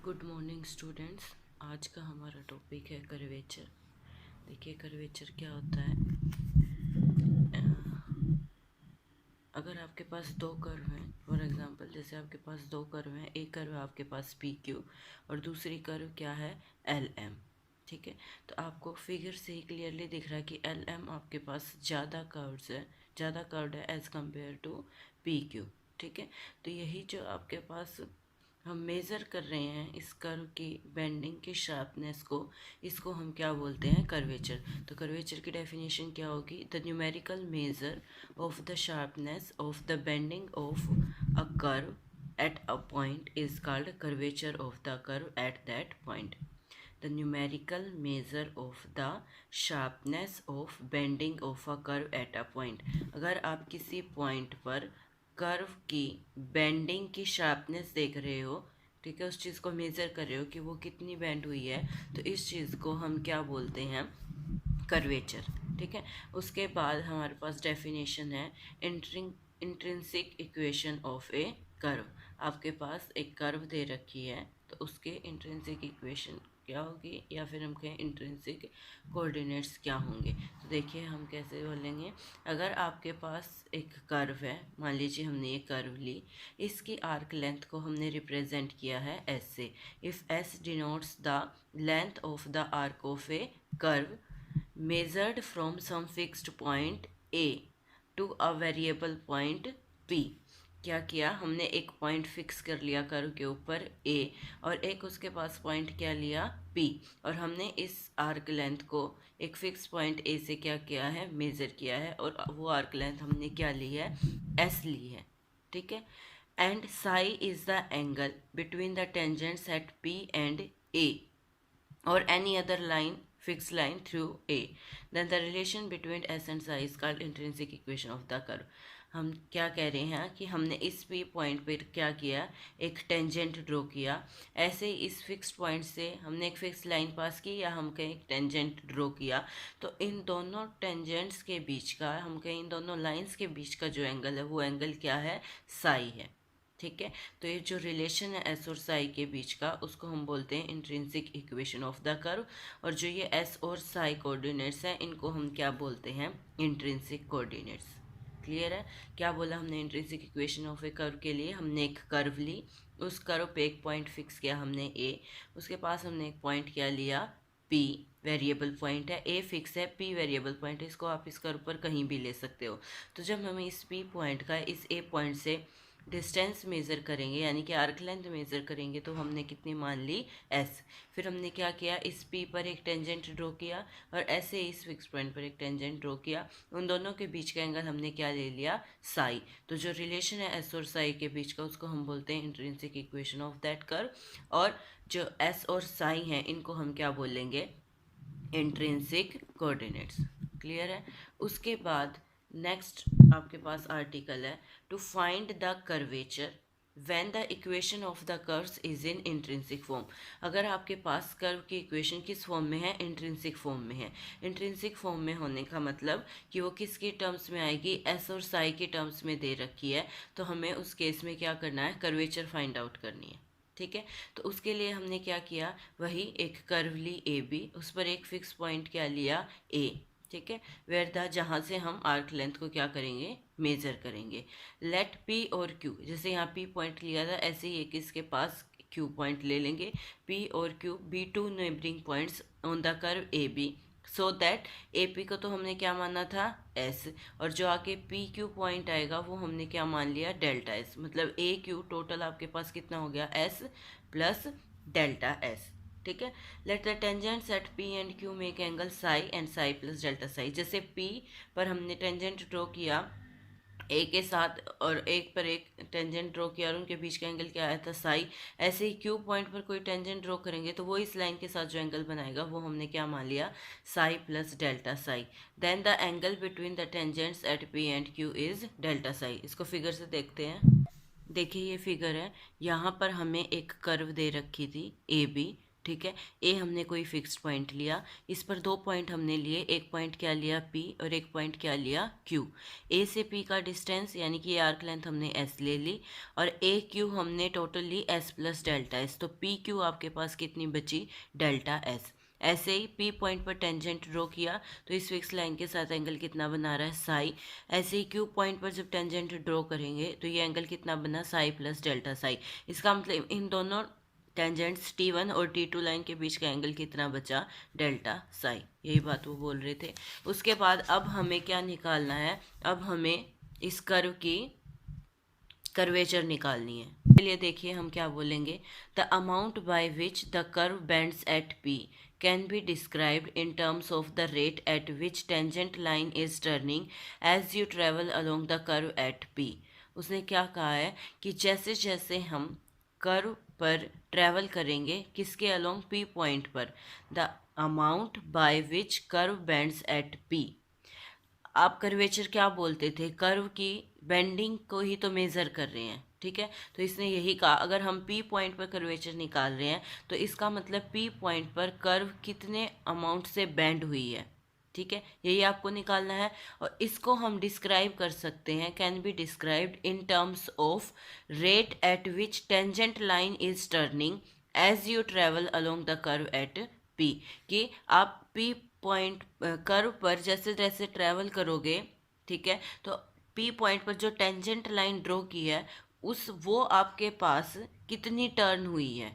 Good morning students. आज का हमारा टॉपिक है कर्वेचर। देखिए कर्वेचर क्या होता है। अगर आपके पास दो कर्व हैं, फॉर एग्जांपल जैसे आपके पास दो कर्व हैं, एक कर्व है आपके पास पी क्यू और दूसरी कर्व क्या है एल एम। ठीक है, तो आपको फिगर से ही क्लियरली दिख रहा है कि एल एम आपके पास ज़्यादा कर्व्ड है as compare to P Q. ठीक है, तो यही जो आपके पास हम मेज़र कर रहे हैं इस कर्व की बेंडिंग की शार्पनेस को, इसको हम क्या बोलते हैं कर्वेचर। तो कर्वेचर की डेफिनेशन क्या होगी, the numerical measure of the sharpness of the bending of a curve at a point is called curvature of the curve at that point. The numerical measure of the sharpness of bending of a curve at a point. अगर आप किसी point पर curve की bending की sharpness देख रहे हो, ठीक है, उस चीज़ को मेज़र कर रहे हो कि वो कितनी बेंड हुई है, तो इस चीज़ को हम क्या बोलते हैं कर्वेचर। ठीक है, उसके बाद हमारे पास डेफिनेशन है intrinsic equation of a curve. आपके पास एक कर्व दे रखी है तो उसके इंट्रिंसिक इक्वेशन क्या होगी, या फिर हम कहें इंट्रिंसिक कोऑर्डिनेट्स क्या होंगे। तो देखिए हम कैसे बोलेंगे। अगर आपके पास एक कर्व है, मान लीजिए हमने ये कर्व ली, इसकी आर्क लेंथ को हमने रिप्रेजेंट किया है एस से। If S denotes the length of the arc of a curve measured from some fixed point A to a variable point P। क्या किया हमने, एक पॉइंट फिक्स कर लिया कर्व के ऊपर A और एक उसके पास पॉइंट क्या लिया P, और हमने इस आर्क लेंथ को एक फिक्स पॉइंट A से क्या किया है मेज़र किया है, और वो आर्क लेंथ हमने क्या ली है S ली है। ठीक है, and Sai is the angle between the tangents eight P and A or any other fixed line through A, then the relation between S and psi is called intrinsic equation of the curve। हम क्या कह रहे हैं कि हमने इस P point पर क्या किया, एक टेंजेंट ड्रॉ किया। ऐसे इस फिक्स्ड पॉइंट से हमने एक फिक्स लाइन पास की, या हम कहीं एक टेंजेंट ड्रॉ किया, तो इन दोनों टेंजेंट्स के बीच का, हम कहीं इन दोनों लाइंस के बीच का जो एंगल है वो एंगल क्या है, साई है। ठीक है, तो ये जो रिलेशन है एस और साई के बीच का, उसको हम बोलते हैं intrinsic equation of the curve. और जो ये एस और साई कोऑर्डिनेट्स हैं, इनको हम क्या बोलते हैं, इंट्रिंसिक कोऑर्डिनेट्स। क्लियर है, क्या बोला हमने intrinsic equation of a curve के लिए, हमने एक कर्व ली, उस कर्व पे एक पॉइंट फिक्स किया हमने ए, उसके पास हमने एक पॉइंट क्या लिया पी, वेरिएबल पॉइंट है, ए फिक्स है, पी वेरिएबल पॉइंट है, इसको आप इस कर्व पर कहीं भी ले सकते हो। तो जब हम इस पी पॉइंट का इस ए पॉइंट से डिस्टेंस मेज़र करेंगे, यानी कि आर्क लेंथ मेज़र करेंगे, तो हमने कितनी मान ली एस। फिर हमने क्या किया, इस पी पर एक टेंजेंट ड्रॉ किया और ऐसे इस फिक्स पॉइंट पर एक टेंजेंट ड्रॉ किया, उन दोनों के बीच का एंगल हमने क्या ले लिया, साई। तो जो रिलेशन है एस और साई के बीच का, उसको हम बोलते हैं intrinsic equation of that curve. और जो एस और साई हैं, इनको हम क्या बोलेंगे, इंट्रिंसिक कोऑर्डिनेट्स। क्लियर है, उसके बाद नेक्स्ट आपके पास आर्टिकल है to find the curvature when the equation of the curves is in intrinsic form. अगर आपके पास कर्व की इक्वेशन किस फॉर्म में है, इंट्रिंसिक फॉर्म में है। इंट्रिंसिक फॉर्म में होने का मतलब कि वो किसकी टर्म्स में आएगी, एस और साई की टर्म्स में दे रखी है, तो हमें उस केस में क्या करना है, कर्वेचर फाइंड आउट करनी है। ठीक है, तो उसके लिए हमने क्या किया, वही एक कर्व ली ए बी, उस पर एक फिक्स पॉइंट क्या लिया ए। ठीक है, वेयर द, जहाँ से हम आर्क लेंथ को क्या करेंगे, मेजर करेंगे। लेट पी और क्यू, जैसे यहाँ पी पॉइंट लिया था, ऐसे ही एक इसके पास क्यू पॉइंट ले लेंगे। पी और Q be two neighbouring points on the curve A B, so that A P को तो हमने क्या माना था एस, और जो आगे पी क्यू पॉइंट आएगा वो हमने क्या मान लिया डेल्टा एस। मतलब ए क्यू टोटल आपके पास कितना हो गया, एस प्लस डेल्टा एस। ठीक है, let the tangents at P and Q make angle Sai and Sai plus delta Sai. जैसे पी पर हमने टेंजेंट ड्रॉ किया ए के साथ, और एक पर एक टेंजेंट ड्रॉ किया और उनके बीच का एंगल क्या आया था साई। ऐसे ही क्यू पॉइंट पर कोई टेंजेंट ड्रॉ करेंगे तो वो इस लाइन के साथ जो एंगल बनाएगा वो हमने क्या मान लिया, psi plus delta psi. Then the angle between the tangents at P and Q is delta psi. इसको फिगर से देखते हैं। देखिए ये फिगर है, यहाँ पर हमें एक कर्व दे रखी थी ए बी, ठीक है। ए हमने कोई फिक्स्ड पॉइंट लिया, इस पर 2 पॉइंट हमने लिए, एक पॉइंट क्या लिया पी और एक पॉइंट क्या लिया क्यू। ए से पी का डिस्टेंस यानी कि आर्क लेंथ हमने एस ले ली और ए क्यू हमने टोटल ली एस प्लस डेल्टा एस, तो पी क्यू आपके पास कितनी बची, डेल्टा एस। ऐसे ही पी पॉइंट पर टेंजेंट ड्रॉ किया तो इस फिक्स लाइन के साथ एंगल कितना बना रहा है, साई। ऐसे ही क्यू पॉइंट पर जब टेंजेंट ड्रॉ करेंगे तो ये एंगल कितना बना, साई प्लस डेल्टा साई। इसका मतलब इन दोनों टेंजेंट्स T1 और T2 लाइन के बीच का एंगल कितना बचा, डेल्टा साई। यही बात वो बोल रहे थे। उसके बाद अब हमें क्या निकालना है, अब हमें इस कर्व की कर्वेचर निकालनी है। चलिए देखिए हम क्या बोलेंगे, the amount by which the curve bends at P can be described in terms of the rate at which tangent line is turning as you travel along the curve at P। उसने क्या कहा है कि जैसे जैसे हम curve पर travel करेंगे, किसके अलोंग, P पॉइंट पर, the amount by which curve bends at P। आप कर्वेचर क्या बोलते थे, कर्व की बेंडिंग को ही तो मेज़र कर रहे हैं, ठीक है। तो इसने यही कहा अगर हम P पॉइंट पर कर्वेचर निकाल रहे हैं तो इसका मतलब P पॉइंट पर कर्व कितने अमाउंट से बेंड हुई है, ठीक है, यही आपको निकालना है। और इसको हम डिस्क्राइब कर सकते हैं, can be described in terms of rate at which tangent line is turning as you travel along the curve at P। कि आप P पॉइंट कर्व पर जैसे जैसे ट्रैवल करोगे, ठीक है, तो P पॉइंट पर जो टेंजेंट लाइन ड्रॉ की है वो आपके पास कितनी टर्न हुई है,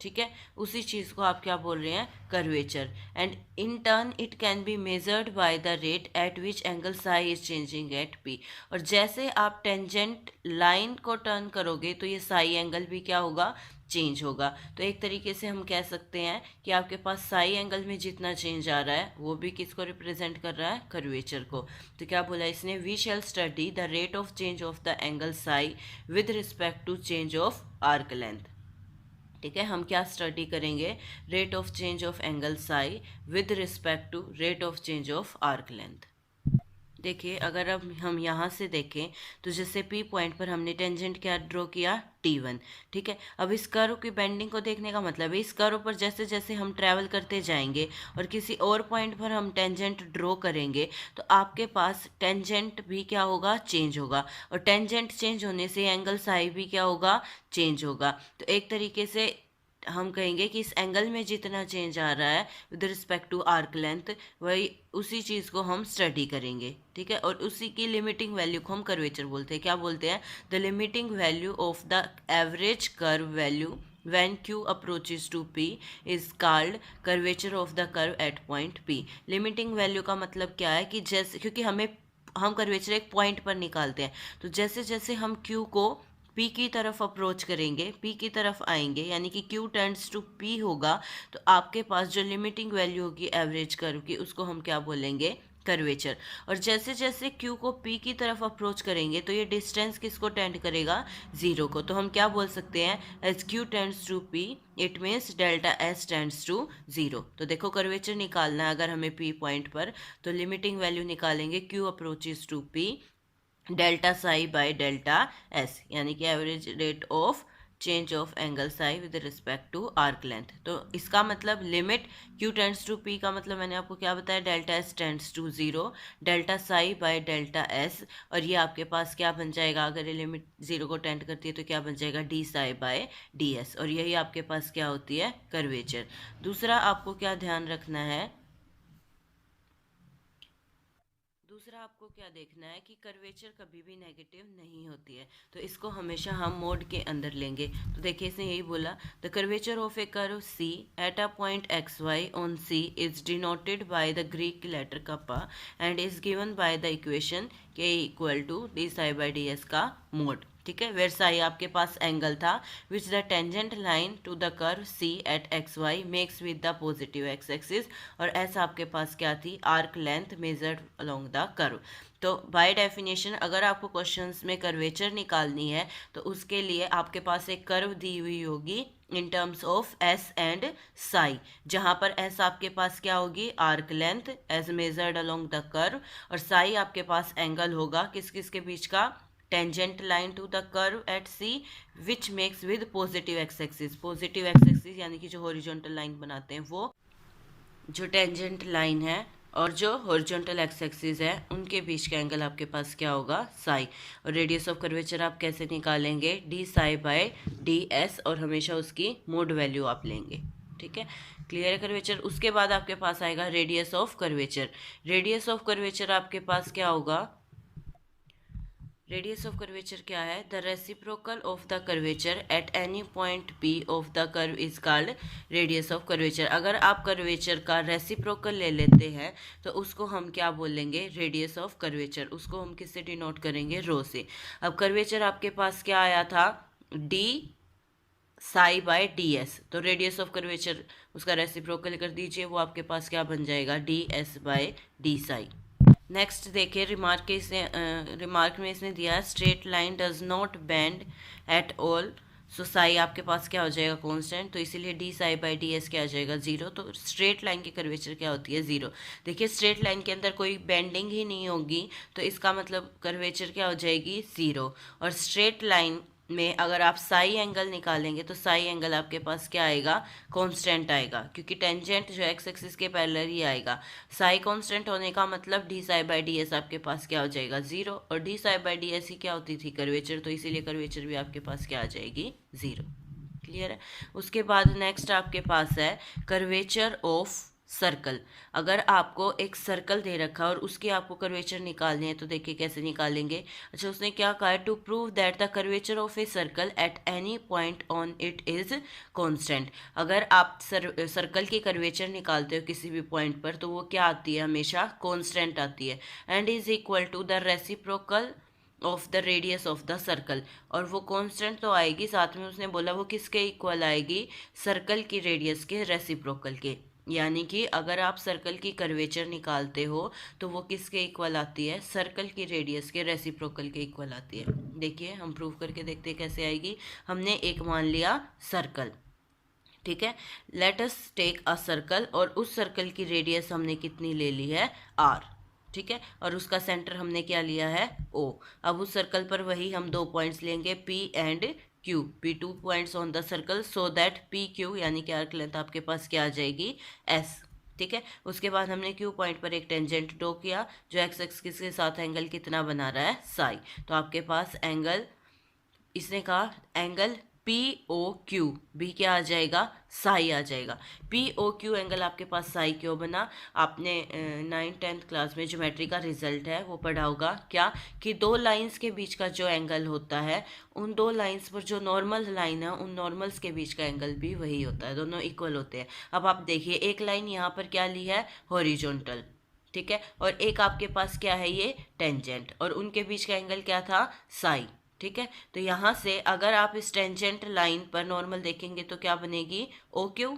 ठीक है, उसी चीज़ को आप क्या बोल रहे हैं, curvature. And in turn it can be measured by the rate at which angle psi is changing at P। और जैसे आप टेंजेंट लाइन को टर्न करोगे तो ये साई एंगल भी क्या होगा, चेंज होगा। तो एक तरीके से हम कह सकते हैं कि आपके पास साई एंगल में जितना चेंज आ रहा है वो भी किसको रिप्रेजेंट कर रहा है, कर्वेचर को। तो क्या बोला इसने, we shall study the rate of change of the angle psi with respect to change of arc length. ठीक है, हम क्या स्टडी करेंगे, rate of change of angle psi with respect to rate of change of arc length. देखिए अगर अब हम यहाँ से देखें तो जैसे P पॉइंट पर हमने टेंजेंट क्या ड्रॉ किया, T1, ठीक है। अब इस कर्व की बेंडिंग को देखने का मतलब है इस कर्व पर जैसे जैसे हम ट्रैवल करते जाएंगे और किसी और पॉइंट पर हम टेंजेंट ड्रॉ करेंगे तो आपके पास टेंजेंट भी क्या होगा, चेंज होगा। और टेंजेंट चेंज होने से एंगल साई भी क्या होगा, चेंज होगा। तो एक तरीके से हम कहेंगे कि इस एंगल में जितना चेंज आ रहा है with respect to arc length, वही उसी चीज़ को हम स्टडी करेंगे, ठीक है। और उसी की लिमिटिंग वैल्यू को हम कर्वेचर बोलते हैं। क्या बोलते हैं, the limiting value of the average curve value when Q approaches to P is called curvature of the curve at point P। Limiting value का मतलब क्या है कि जैसे, क्योंकि हम कर्वेचर एक पॉइंट पर निकालते हैं, तो जैसे जैसे हम Q को P की तरफ अप्रोच करेंगे, P की तरफ आएंगे, यानी कि Q टेंड्स टू P होगा, तो आपके पास जो लिमिटिंग वैल्यू होगी एवरेज कर्व की उसको हम क्या बोलेंगे, कर्वेचर। और जैसे जैसे Q को P की तरफ अप्रोच करेंगे तो ये डिस्टेंस किसको टेंड करेगा, जीरो को। तो हम क्या बोल सकते हैं, as Q tends to P it means delta S tends to zero. तो देखो कर्वेचर निकालना है अगर हमें P पॉइंट पर, तो लिमिटिंग वैल्यू निकालेंगे Q approaches to P delta psi by delta S, यानी कि average rate of change of angle psi with respect to arc length. तो इसका मतलब limit Q tends to P का मतलब मैंने आपको क्या बताया, delta S tends to zero, delta psi by delta S। और ये आपके पास क्या बन जाएगा, अगर ये लिमिट जीरो को टेंड करती है तो क्या बन जाएगा, d psi by d s. और यही आपके पास क्या होती है, कर्वेचर। दूसरा आपको क्या ध्यान रखना है, दूसरा आपको क्या देखना है कि कर्वेचर कभी भी नेगेटिव नहीं होती है, तो इसको हमेशा हम मोड के अंदर लेंगे। तो देखिए इसने यही बोला, the curvature of a curve C at a point XY on C is denoted by the Greek letter kappa and is given by the equation K equal to d psi by d s का mod, ठीक है। Where psi आपके पास angle था which the tangent line to the curve C at XY makes with the positive x axis, और ऐसा आपके पास क्या थी, arc length measured along the curve. तो बाय डेफिनेशन अगर आपको क्वेश्चंस में कर्वेचर निकालनी है तो उसके लिए आपके पास एक कर्व दी हुई होगी in terms of S and psi, जहाँ पर S आपके पास क्या होगी, arc length as measured along the curve, और साई आपके पास एंगल होगा किस किस के बीच का, tangent line to the curve at C which makes with positive x axis. Positive x axis यानी कि जो हॉरिजॉन्टल लाइन बनाते हैं वो जो टेंजेंट लाइन है और जो हॉरिजॉन्टल एक्स एक्सिस है उनके बीच का एंगल आपके पास क्या होगा, साई। और रेडियस ऑफ कर्वेचर आप कैसे निकालेंगे, d psi by d s, और हमेशा उसकी मोड वैल्यू आप लेंगे। ठीक है, क्लियर है कर्वेचर। उसके बाद आपके पास आएगा radius of curvature. Radius of curvature आपके पास क्या होगा, रेडियस ऑफ कर्वेचर क्या है, the reciprocal of the curvature at any point P of the curve is called radius of curvature. अगर आप कर्वेचर का रेसिप्रोकल ले लेते हैं तो उसको हम क्या बोलेंगे, रेडियस ऑफ कर्वेचर। उसको हम किससे डिनोट करेंगे, रो से। अब कर्वेचर आपके पास क्या आया था, d psi by d s, तो रेडियस ऑफ कर्वेचर उसका रेसिप्रोकल कर दीजिए, वो आपके पास क्या बन जाएगा, d s by d psi. Next देखिए रिमार्क में इसने दिया straight line does not bend at all, so psi आपके पास क्या हो जाएगा, कांस्टेंट, तो इसीलिए d psi by d s क्या आ जाएगा, जीरो। तो स्ट्रेट लाइन की कर्वेचर क्या होती है, जीरो। देखिए स्ट्रेट लाइन के अंदर कोई बेंडिंग ही नहीं होगी तो इसका मतलब कर्वेचर क्या हो जाएगी, जीरो। और स्ट्रेट लाइन में अगर आप साई एंगल निकालेंगे तो साई एंगल आपके पास क्या आएगा, कांस्टेंट आएगा, क्योंकि टेंजेंट जो एक्स एक्सिस के पैरेलल ही आएगा। साई कांस्टेंट होने का मतलब d psi by d s आपके पास क्या हो जाएगा, जीरो, और d psi by d s ही क्या होती थी, कर्वेचर, तो इसीलिए कर्वेचर भी आपके पास क्या आ जाएगी, जीरो। क्लियर है। उसके बाद नेक्स्ट आपके पास है कर्वेचर ऑफ सर्कल। अगर आपको एक सर्कल दे रखा है और उसकी आपको कर्वेचर निकालनी है तो देखिए कैसे निकालेंगे। अच्छा, उसने क्या कहा है, to prove that the curvature of a circle at any point on it is constant. अगर आप सर्कल की कर्वेचर निकालते हो किसी भी पॉइंट पर तो वो क्या आती है, हमेशा कांस्टेंट आती है, and is equal to the reciprocal of the radius of the circle. और वो कांस्टेंट तो आएगी, साथ में उसने बोला वो किसके इक्वल आएगी, सर्कल की रेडियस के रेसिप्रोकल के। यानी कि अगर आप सर्कल की कर्वेचर निकालते हो तो वो किसके इक्वल आती है, सर्कल की रेडियस के रेसिप्रोकल के इक्वल आती है। देखिए हम प्रूव करके देखते हैं कैसे आएगी। हमने एक मान लिया सर्कल, ठीक है, let us take a circle, और उस सर्कल की रेडियस हमने कितनी ले ली है, आर, ठीक है, और उसका सेंटर हमने क्या लिया है, ओ। अब उस सर्कल पर वही हम दो पॉइंट्स लेंगे, P and Q, P 2 points on the circle, so that P Q यानी कि आर्क लेंथ आपके पास क्या आ जाएगी, एस। ठीक है, उसके बाद हमने क्यू पॉइंट पर एक टेंजेंट ड्रॉ किया जो एक्स एक्सिस के साथ एंगल कितना बना रहा है, साई। तो आपके पास एंगल, इसने कहा एंगल पी ओ क्यू भी क्या आ जाएगा, साई आ जाएगा। पी ओ क्यू एंगल आपके पास साई क्यों बना, आपने 9th-10th क्लास में ज्योमेट्री का रिजल्ट है वो पढ़ा होगा, क्या कि दो लाइंस के बीच का जो एंगल होता है, उन दो लाइंस पर जो नॉर्मल लाइन है उन नॉर्मल्स के बीच का एंगल भी वही होता है, दोनों इक्वल होते हैं। अब आप देखिए एक लाइन यहाँ पर क्या ली है, हॉरिजॉन्टल, ठीक है, और एक आपके पास क्या है, ये टेंजेंट, और उनके बीच का एंगल क्या था, साई। ठीक है, तो यहाँ से अगर आप इस टेंजेंट लाइन पर नॉर्मल देखेंगे तो क्या बनेगी, ओ क्यू,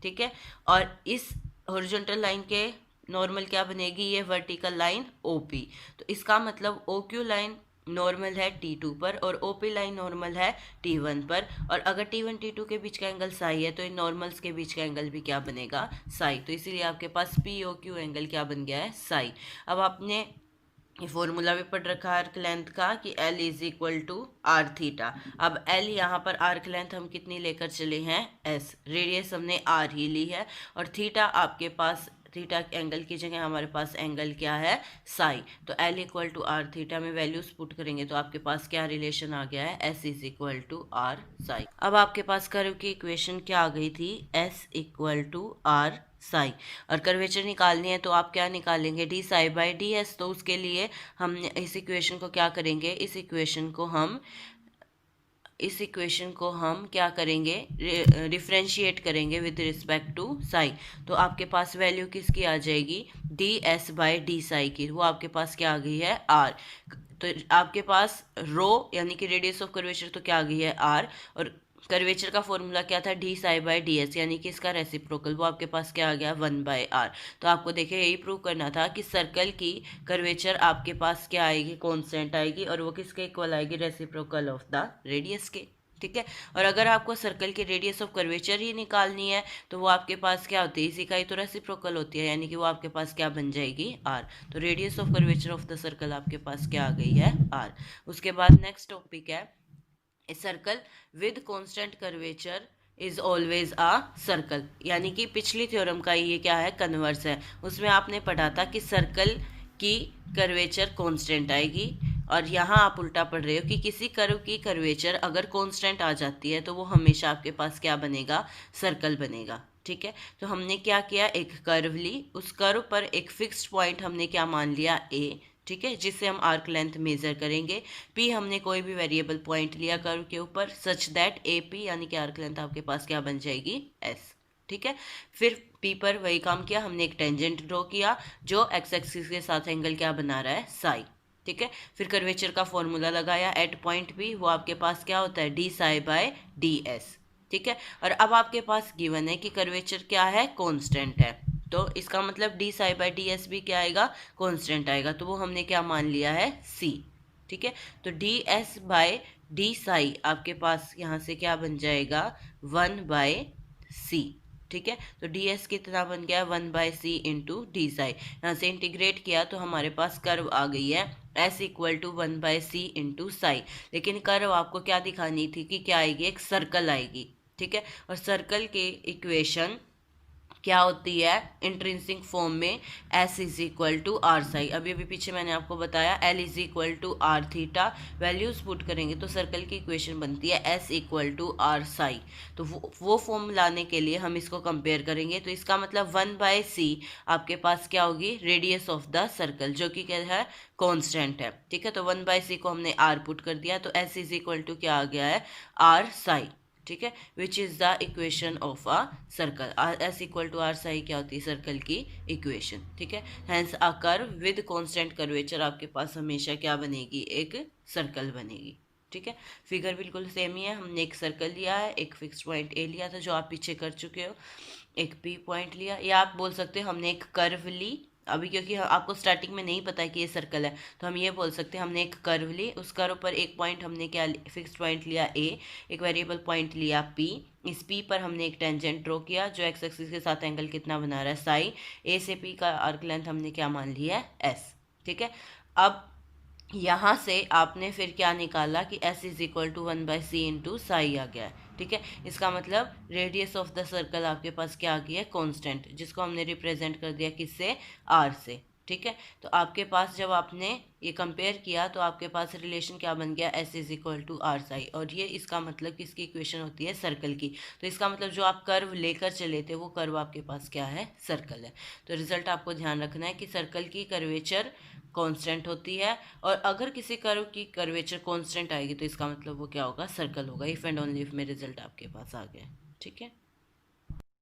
ठीक है, और इस हॉरिजॉन्टल लाइन के नॉर्मल क्या बनेगी, ये वर्टिकल लाइन ओ पी। तो इसका मतलब ओ क्यू लाइन नॉर्मल है T2 पर और OP लाइन नॉर्मल है T1 पर, और अगर T1 T2 के बीच का एंगल साई है तो इन नॉर्मल्स के बीच का एंगल भी क्या बनेगा, साई। तो इसीलिए आपके पास POQ एंगल क्या बन गया है, साई। अब आपने ये फॉर्मूला भी पढ़ रखा है आर्क लेंथ का कि L is equal to r theta. अब L यहाँ पर आर्क लेंथ हम कितनी लेकर चले हैं, S, रेडियस हमने R ही ली है, और थीटा आपके पास, थीटा एंगल की जगह हमारे पास एंगल क्या है, साई। तो L equal to r theta में वैल्यूज पुट करेंगे तो आपके पास क्या रिलेशन आ गया है, S is equal to r psi. अब आपके पास कर्व की इक्वेशन क्या आ गई थी, S equal to r psi, और कर्वेचर निकालनी है तो आप क्या निकालेंगे, d psi by d s. तो उसके लिए हम इस इक्वेशन को क्या करेंगे, इस इक्वेशन को हम क्या करेंगे, डिफरेंशिएट करेंगे विद रिस्पेक्ट टू साई। तो आपके पास वैल्यू किसकी आ जाएगी, D S by D Sai की, वो आपके पास क्या आ गई है, आर। तो आपके पास रो यानी कि रेडियस ऑफ कर्वेचर तो क्या आ गई है, आर, और कर्वेचर का फॉर्मूला क्या था, d psi by d S, यानी कि इसका रेसिप्रोकल वो आपके पास क्या आ गया, 1/r। तो आपको देखिए यही प्रूव करना था कि सर्कल की कर्वेचर आपके पास क्या आएगी, कांस्टेंट आएगी, और वो किसके इक्वल आएगी, रेसिप्रोकल ऑफ द रेडियस के। ठीक है। और अगर आपको सर्कल की रेडियस ऑफ कर्वेचर ही निकालनी है तो वो आपके पास क्या होती है, इसी का ही तो रेसिप्रोकल होती है, यानी कि वो आपके पास क्या बन जाएगी, आर। तो radius of curvature of the circle आपके पास क्या आ गई है, आर। उसके बाद नेक्स्ट टॉपिक है a circle with constant curvature is always a circle, यानी कि पिछली थ्योरम का ये क्या है, कन्वर्स है। उसमें आपने पढ़ा था कि सर्कल की कर्वेचर कांस्टेंट आएगी, और यहाँ आप उल्टा पढ़ रहे हो कि किसी कर्व की कर्वेचर अगर कांस्टेंट आ जाती है तो वो हमेशा आपके पास क्या बनेगा, सर्कल बनेगा। ठीक है। तो हमने क्या किया, एक कर्व ली, उस कर्व पर एक फिक्स्ड पॉइंट हमने क्या मान लिया, ए। ठीक है, जिससे हम आर्क लेंथ मेजर करेंगे। पी हमने कोई भी वेरिएबल पॉइंट लिया कर्व के ऊपर, सच दैट ए पी यानी कि आर्क लेंथ आपके पास क्या बन जाएगी, एस। ठीक है। फिर पी पर वही काम किया, हमने एक टेंजेंट ड्रॉ किया जो एक्स एक्सिस के साथ एंगल क्या बना रहा है, साई। ठीक है। फिर कर्वेचर का फॉर्मूला लगाया एट पॉइंट पी, वो आपके पास क्या होता है, d psi by d s. ठीक है। और अब आपके पास गिवन है कि कर्वेचर क्या है, कांस्टेंट है, तो इसका मतलब d psi by d s भी क्या आएगा, कांस्टेंट आएगा। तो वो हमने क्या मान लिया है, सी। ठीक है। तो d s by d psi आपके पास यहाँ से क्या बन जाएगा, 1/c। ठीक है। तो डी एस कितना बन गया, 1/c इंटू डी साई। यहाँ से इंटीग्रेट किया तो हमारे पास कर्व आ गई है s equal to 1/c into psi. लेकिन कर्व आपको क्या दिखानी थी कि क्या आएगी, एक सर्कल आएगी। ठीक है। और सर्कल की इक्वेशन क्या होती है, इंट्रिंसिक फॉर्म में s is equal to r psi. अभी अभी पीछे मैंने आपको बताया l is equal to r theta, values put करेंगे तो सर्कल की इक्वेशन बनती है s equal to r psi. तो वो फॉर्म लाने के लिए हम इसको कंपेयर करेंगे, तो इसका मतलब 1/c आपके पास क्या होगी, रेडियस ऑफ द सर्कल, जो कि क्या है, कांस्टेंट है। ठीक है। तो 1/c को हमने r पुट कर दिया, तो s इज इक्वल टू क्या आ गया है, आर साई। ठीक है। Which is the equation of a circle, S equal to r psi क्या होती है, सर्कल की इक्वेशन। ठीक है। Hence a curve with constant curvature आपके पास हमेशा क्या बनेगी, एक सर्कल बनेगी। ठीक है। फिगर बिल्कुल सेम ही है, हमने एक सर्कल लिया है, एक फिक्स पॉइंट ए लिया था जो आप पीछे कर चुके हो, एक पी पॉइंट लिया, या आप बोल सकते हो हमने एक कर्व ली। अभी क्योंकि आपको स्टार्टिंग में नहीं पता है कि ये सर्कल है, तो हम ये बोल सकते हैं हमने एक कर्व ली, उस कर्व पर एक पॉइंट हमने क्या फिक्स्ड पॉइंट लिया ए, एक वेरिएबल पॉइंट लिया पी। इस पी पर हमने एक टेंजेंट ड्रॉ किया जो एक्स एक्सिस के साथ एंगल कितना बना रहा है, साई। ए से पी का आर्क लेंथ हमने क्या मान लिया है, एस। ठीक है। अब यहाँ से आपने फिर क्या निकाला कि s is equal to 1/c into psi आ गया है। ठीक है। इसका मतलब रेडियस ऑफ द सर्कल आपके पास क्या आ गया है, कांस्टेंट, जिसको हमने रिप्रेजेंट कर दिया किससे, r से। ठीक है। तो आपके पास जब आपने ये कंपेयर किया तो आपके पास रिलेशन क्या बन गया, s is equal to r psi. और ये इसका मतलब किसकी इक्वेशन होती है, सर्कल की। तो इसका मतलब जो आप कर्व लेकर चले थे वो कर्व आपके पास क्या है, सर्कल है। तो रिजल्ट आपको ध्यान रखना है कि सर्कल की कर्वेचर कांस्टेंट होती है, और अगर किसी कर्व की कर्वेचर कांस्टेंट आएगी तो इसका मतलब वो क्या होगा, सर्कल होगा। इफ एंड ओनली इफ में रिजल्ट आपके पास आ गया। ठीक है।